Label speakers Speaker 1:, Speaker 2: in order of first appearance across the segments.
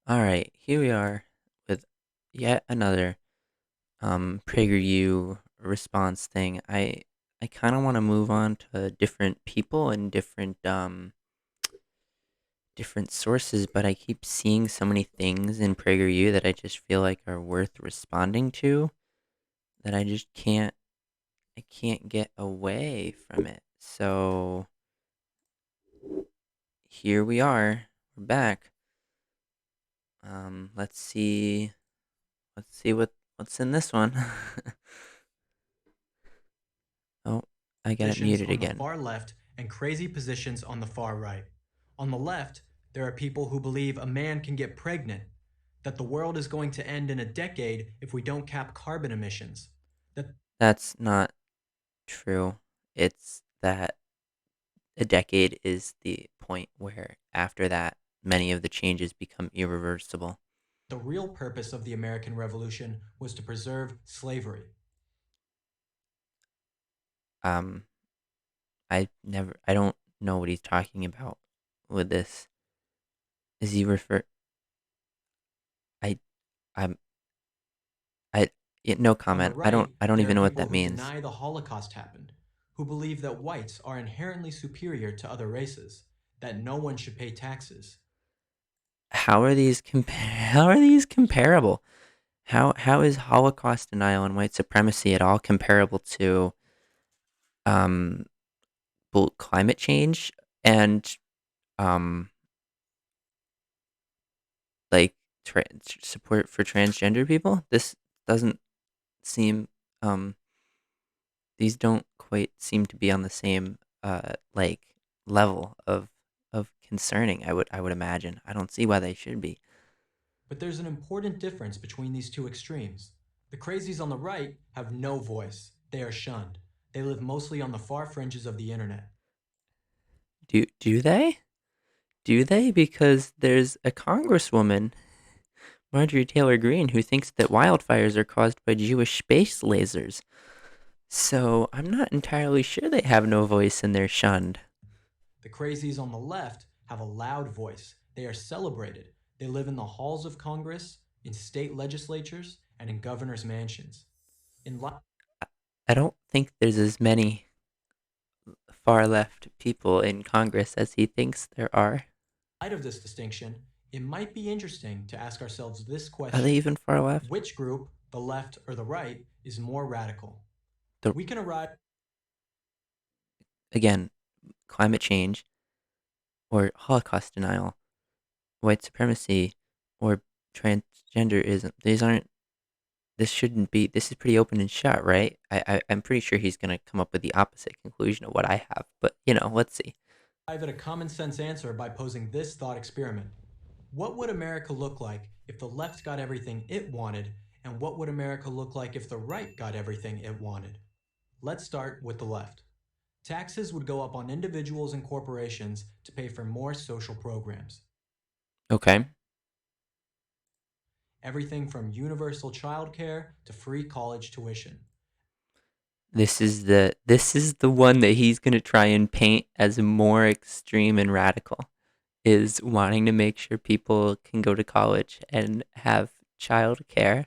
Speaker 1: All right, here we are with yet another Prager U response thing. I kind of want to move on to different people and different sources, but I keep seeing so many things in Prager U that I just feel like are worth responding to that I can't get away from it. So here we are. We're back. Let's see. Let's see what's in this one. Oh, I got it
Speaker 2: Positions
Speaker 1: muted
Speaker 2: on the
Speaker 1: again.
Speaker 2: far left and crazy positions on the far right. On the left, there are people who believe a man can get pregnant, that the world is going to end in a decade if we don't cap carbon emissions, that
Speaker 1: That's not true. It's that a decade is the point where after that many of the changes become irreversible.
Speaker 2: the real purpose of the American Revolution was to preserve slavery.
Speaker 1: Um I don't know what he's talking about with this. Is he refer I I'm I yeah, no
Speaker 2: On the
Speaker 1: comment.
Speaker 2: right,
Speaker 1: I don't
Speaker 2: there are
Speaker 1: even know what
Speaker 2: people
Speaker 1: that
Speaker 2: who
Speaker 1: means.
Speaker 2: deny the Holocaust happened, who believe that whites are inherently superior to other races, that no one should pay taxes.
Speaker 1: How are these comparable? How is Holocaust denial and white supremacy at all comparable to um climate change and um like support for transgender people? This doesn't seem um these don't quite seem to be on the same like level of concerning. I would imagine. I don't see why they should be.
Speaker 2: But there's an important difference between these two extremes. The crazies on the right have no voice. They are shunned. They live mostly on the far fringes of the internet.
Speaker 1: Do they? Do they? Because there's a congresswoman, Marjorie Taylor Greene, who thinks that wildfires are caused by Jewish space lasers. So I'm not entirely sure they have no voice and they're shunned.
Speaker 2: The crazies on the left have a loud voice. They are celebrated. They live in the halls of Congress, in state legislatures, and in governors' mansions. In light
Speaker 1: I don't think there's as many far left people in Congress as he thinks there are.
Speaker 2: of this distinction, it might be interesting to ask ourselves this
Speaker 1: Are they
Speaker 2: question:
Speaker 1: even far left?
Speaker 2: which group, the left or the right, is more radical?
Speaker 1: The
Speaker 2: We can arrive
Speaker 1: again, climate change or Holocaust denial, white supremacy or transgenderism. These aren't. This shouldn't be. This is pretty open and shut, right? I'm pretty sure he's gonna come up with the opposite conclusion of what I have. But let's see.
Speaker 2: at a common sense answer by posing this thought experiment. What would America look like if the left got everything it wanted, and what would America look like if the right got everything it wanted? Let's start with the left. Taxes would go up on individuals and corporations to pay for more social programs.
Speaker 1: Okay.
Speaker 2: Everything from universal childcare to free college tuition.
Speaker 1: This is the one that he's gonna try and paint as more extreme and radical. Is wanting to make sure people can go to college and have childcare.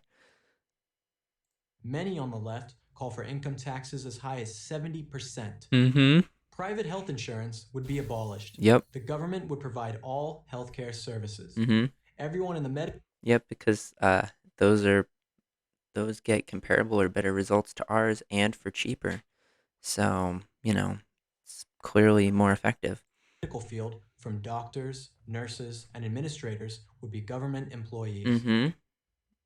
Speaker 2: Many on the left call for income taxes as high as 70%.
Speaker 1: Mm-hmm.
Speaker 2: Private health insurance would be abolished.
Speaker 1: Yep.
Speaker 2: The government would provide all healthcare services.
Speaker 1: Mm-hmm.
Speaker 2: Everyone in the medical
Speaker 1: Yep. Because those are those get comparable or better results to ours and for cheaper. So it's clearly more effective.
Speaker 2: field, from doctors, nurses, and administrators, would be government employees.
Speaker 1: Mm-hmm.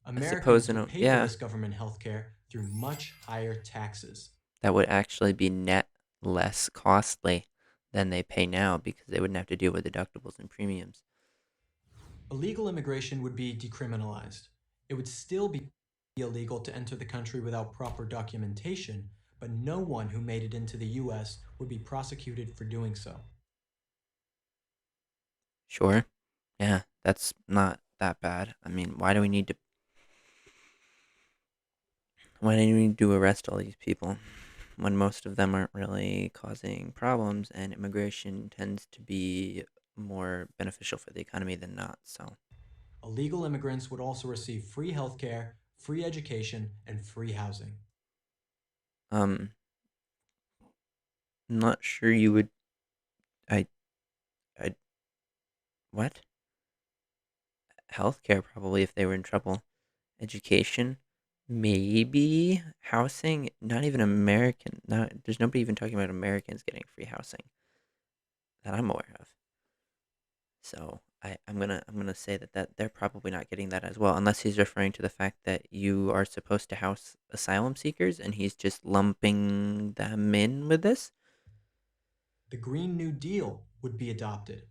Speaker 1: I suppose
Speaker 2: Americans would pay for
Speaker 1: yeah,
Speaker 2: this government healthcare through much higher taxes.
Speaker 1: that would actually be net less costly than they pay now because they wouldn't have to deal with deductibles and premiums.
Speaker 2: Illegal immigration would be decriminalized. It would still be illegal to enter the country without proper documentation, but no one who made it into the US would be prosecuted for doing so.
Speaker 1: Sure. Yeah, that's not that bad. I mean, why do we need to arrest all these people when most of them aren't really causing problems and immigration tends to be more beneficial for the economy than not? So,
Speaker 2: Illegal immigrants would also receive free healthcare, free education, and free housing.
Speaker 1: Um, I'm not sure you would. I. I. What? Healthcare probably if they were in trouble. Education, maybe. Housing, not even American. Not there's nobody even talking about Americans getting free housing that I'm aware of. So I'm gonna say that they're probably not getting that as well, unless he's referring to the fact that you are supposed to house asylum seekers, and he's just lumping them in with this.
Speaker 2: The Green New Deal would be adopted.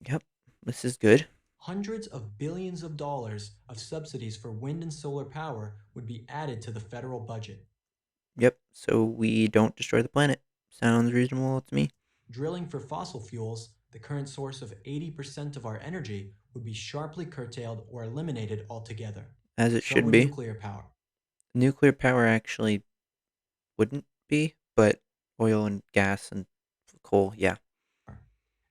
Speaker 1: Yep, this is good.
Speaker 2: Hundreds of billions of dollars of subsidies for wind and solar power would be added to the federal budget.
Speaker 1: Yep, so we don't destroy the planet. Sounds reasonable to me.
Speaker 2: Drilling for fossil fuels, the current source of 80% of our energy, would be sharply curtailed or eliminated altogether.
Speaker 1: As it
Speaker 2: So
Speaker 1: should
Speaker 2: would
Speaker 1: be.
Speaker 2: nuclear power.
Speaker 1: Nuclear power actually wouldn't be, but oil and gas and coal, yeah.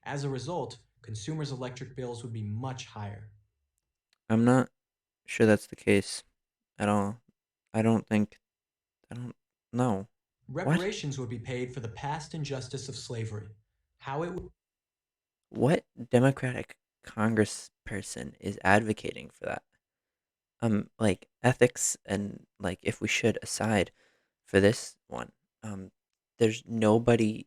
Speaker 2: As a result, consumers' electric bills would be much higher.
Speaker 1: I'm not sure that's the case at all. I don't think, I don't know. What?
Speaker 2: Reparations would be paid for the past injustice of slavery. How it would
Speaker 1: What Democratic congressperson is advocating for that? Like ethics and like if we should aside for this one, um, there's nobody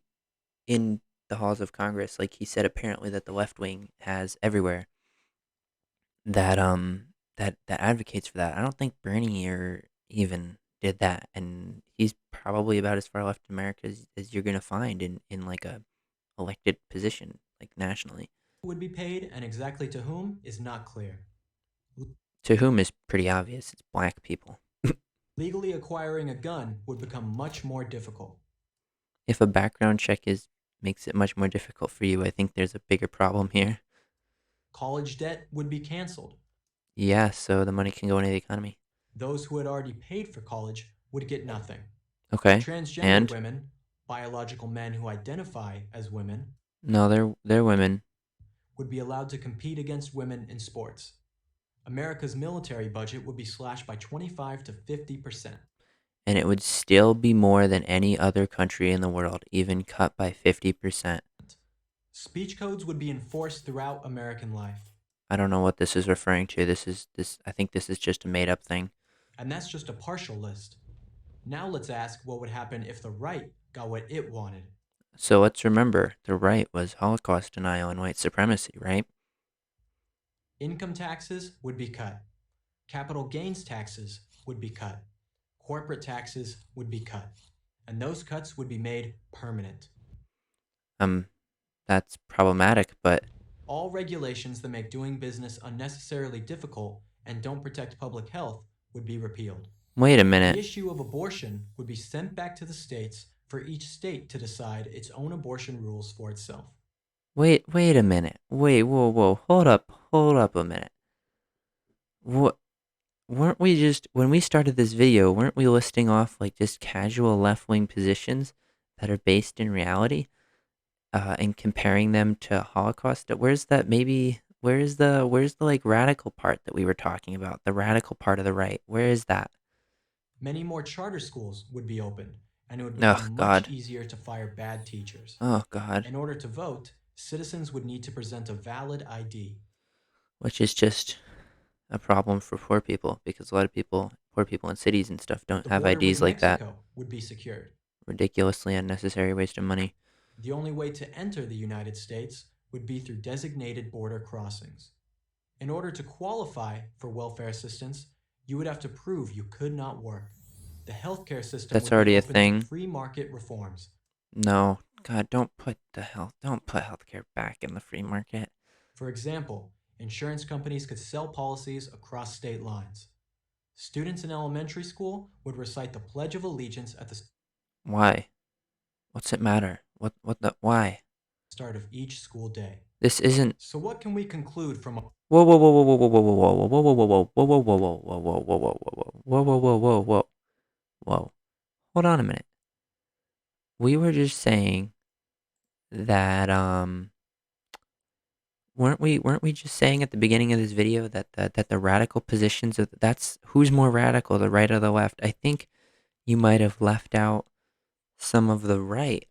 Speaker 1: in the halls of Congress, like he said, apparently that the left wing has everywhere that that advocates for that. I don't think Bernie or even did that, and he's probably about as far left in America as you're gonna find in like a elected position like nationally.
Speaker 2: be paid and exactly to whom is not clear.
Speaker 1: To whom is pretty obvious. It's black people.
Speaker 2: Legally acquiring a gun would become much more difficult.
Speaker 1: If a background check is makes it much more difficult for you, I think there's a bigger problem here.
Speaker 2: College debt would be canceled.
Speaker 1: Yeah, so the money can go into the economy.
Speaker 2: Those who had already paid for college would get nothing.
Speaker 1: Okay,
Speaker 2: Transgender
Speaker 1: and
Speaker 2: women, biological men who identify as women,
Speaker 1: no, they're women,
Speaker 2: would be allowed to compete against women in sports. America's military budget would be slashed by 25 to 50%.
Speaker 1: and it would still be more than any other country in the world, even cut by 50%.
Speaker 2: Speech codes would be enforced throughout American life.
Speaker 1: I don't know what this is referring to. This. I think this is just a made up thing.
Speaker 2: And that's just a partial list. Now let's ask what would happen if the right got what it wanted.
Speaker 1: So let's remember the right was Holocaust denial and white supremacy, right?
Speaker 2: Income taxes would be cut. Capital gains taxes would be cut. Corporate taxes would be cut. And those cuts would be made permanent.
Speaker 1: Um, that's problematic, but
Speaker 2: All regulations that make doing business unnecessarily difficult and don't protect public health would be repealed.
Speaker 1: wait a
Speaker 2: The
Speaker 1: minute.
Speaker 2: issue of abortion would be sent back to the states for each state to decide its own abortion rules for itself.
Speaker 1: Wait a minute. Whoa. Hold up a minute. What? Weren't we just when we started this video? Weren't we listing off like just casual left wing positions that are based in reality, and comparing them to Holocaust? Where's that? Maybe where's the like radical part that we were talking about? The radical part of the right. Where is that?
Speaker 2: Many more charter schools would be opened, and it would
Speaker 1: Oh
Speaker 2: become much
Speaker 1: God.
Speaker 2: easier to fire bad teachers.
Speaker 1: Oh God.
Speaker 2: In order to vote, citizens would need to present a valid ID.
Speaker 1: Which is just a problem for poor people because a lot of people, poor people in cities and stuff, don't
Speaker 2: The
Speaker 1: have
Speaker 2: border with
Speaker 1: IDs like that.
Speaker 2: Mexico would be secured.
Speaker 1: Ridiculously unnecessary waste of money.
Speaker 2: The only way to enter the United States would be through designated border crossings. In order to qualify for welfare assistance, you would have to prove you could not work. The healthcare system
Speaker 1: That's
Speaker 2: would be
Speaker 1: already a
Speaker 2: open to
Speaker 1: thing.
Speaker 2: free market reforms.
Speaker 1: No, God, don't put healthcare back in the free market.
Speaker 2: For example, insurance companies could sell policies across state lines. Students in elementary school would recite the Pledge of Allegiance at the
Speaker 1: Why? What's it matter? Why?
Speaker 2: start of each school day.
Speaker 1: This isn't.
Speaker 2: So, what can we conclude from
Speaker 1: Whoa. Hold on a minute. We were just saying that weren't we just saying at the beginning of this video that the radical positions of that's who's more radical, the right or the left? I think you might have left out some of the right.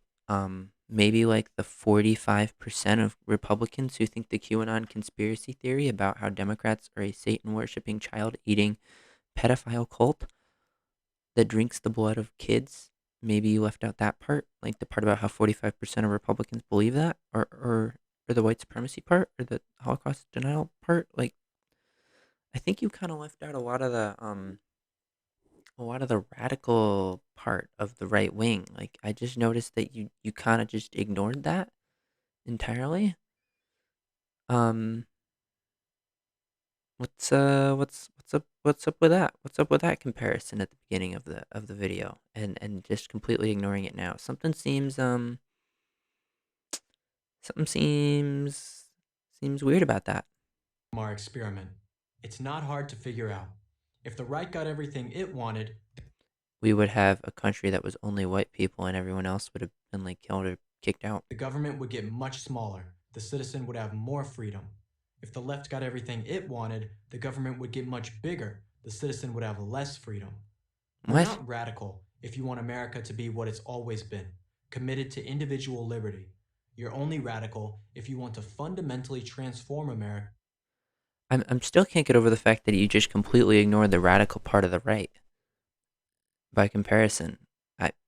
Speaker 1: Maybe like the 45% of Republicans who think the QAnon conspiracy theory about how Democrats are a Satan worshipping, child eating, pedophile cult that drinks the blood of kids. Maybe you left out that part, like the part about how 45% of Republicans believe that, or the white supremacy part, or the Holocaust denial part. Like, I think you kind of left out a lot of the radical part of the right wing. Like, I just noticed that you kind of just ignored that entirely. Um, what's up with that? What's up with that comparison at the beginning of the video, and just completely ignoring it now? Something seems weird about that.
Speaker 2: From our experiment. It's not hard to figure out. If the right got everything it wanted,
Speaker 1: We would have a country that was only white people, and everyone else would have been like killed or kicked out.
Speaker 2: the government would get much smaller. The citizen would have more freedom. If the left got everything it wanted, the government would get much bigger. The citizen would have less freedom. You're
Speaker 1: What?
Speaker 2: not radical if you want America to be what it's always been, committed to individual liberty. You're only radical if you want to fundamentally transform America.
Speaker 1: I'm still can't get over the fact that you just completely ignored the radical part of the right by comparison.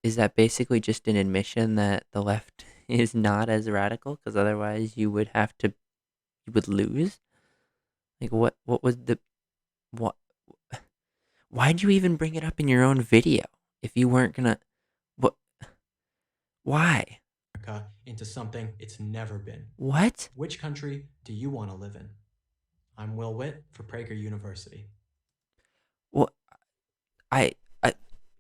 Speaker 1: Is that basically just an admission that the left is not as radical? Because otherwise, you would lose. Like what was the what? Why'd you even bring it up in your own video if you weren't gonna? What? Why?
Speaker 2: Into something it's never been.
Speaker 1: What?
Speaker 2: Which country do you want to live in? I'm Will Witt for Prager University.
Speaker 1: Well, I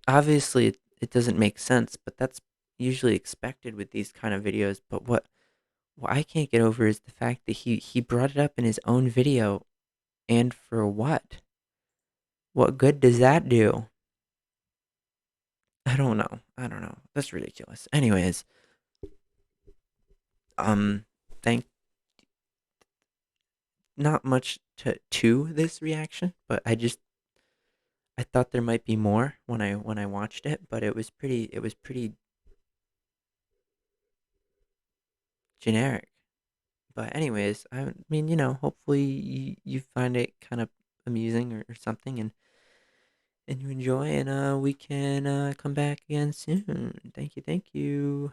Speaker 1: obviously it doesn't make sense, but that's usually expected with these kind of videos. But what I can't get over is the fact that he brought it up in his own video, and for what? What good does that do? I don't know. I don't know. That's ridiculous. Anyways, um, thank not much to this reaction, but I thought there might be more when I watched it, but it was pretty generic. But anyways, I mean, hopefully you find it kind of amusing or something, and you enjoy, and we can come back again soon. Thank you, thank you.